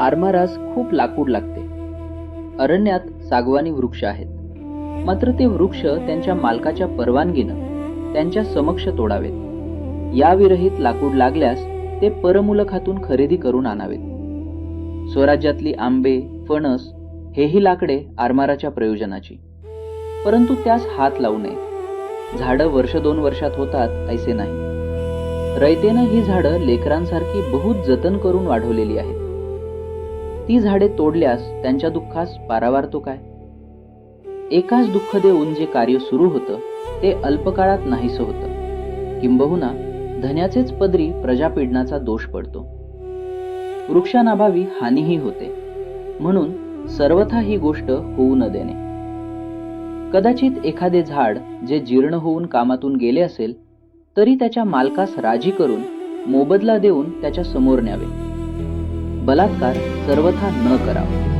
आरमारास खूप लाकूड लागते. अरण्यात सागवानी वृक्ष आहेत, मात्र ते वृक्ष त्यांच्या मालकाच्या परवानगीनं त्यांच्या समक्ष तोडावेत. या विरहित लाकूड लागल्यास ते परमुलखातून खरेदी करून आणावेत. स्वराज्यातली आंबे, फणस हेही लाकडे आरमाराच्या प्रयोजनाची, परंतु त्यास हात लावू नये. झाडं वर्ष 2 वर्षात होतात ऐसे नाही. रयतेनं ही झाडं लेकरांसारखी बहुत जतन करून वाढवलेली आहेत. ती झाडे तोडल्यास त्यांच्या दुःखास पारावारतो काय? एकाच दुःख देऊन जे कार्य सुरू होतं ते अल्पकाळात नाहीसं होतं. किंबहुना धन्याचेच पदरी प्रजापीडनाचा दोष पडतो. वृक्षांअभावी हानीही होते, म्हणून सर्वथा ही गोष्ट होऊ न देणे. कदाचित एखादे झाड जे जीर्ण होऊन कामातून गेले असेल तरी त्याच्या मालकास राजी करून मोबदला देऊन त्याच्या समोर न्यावे. बलात्कार सर्वथा न करावा.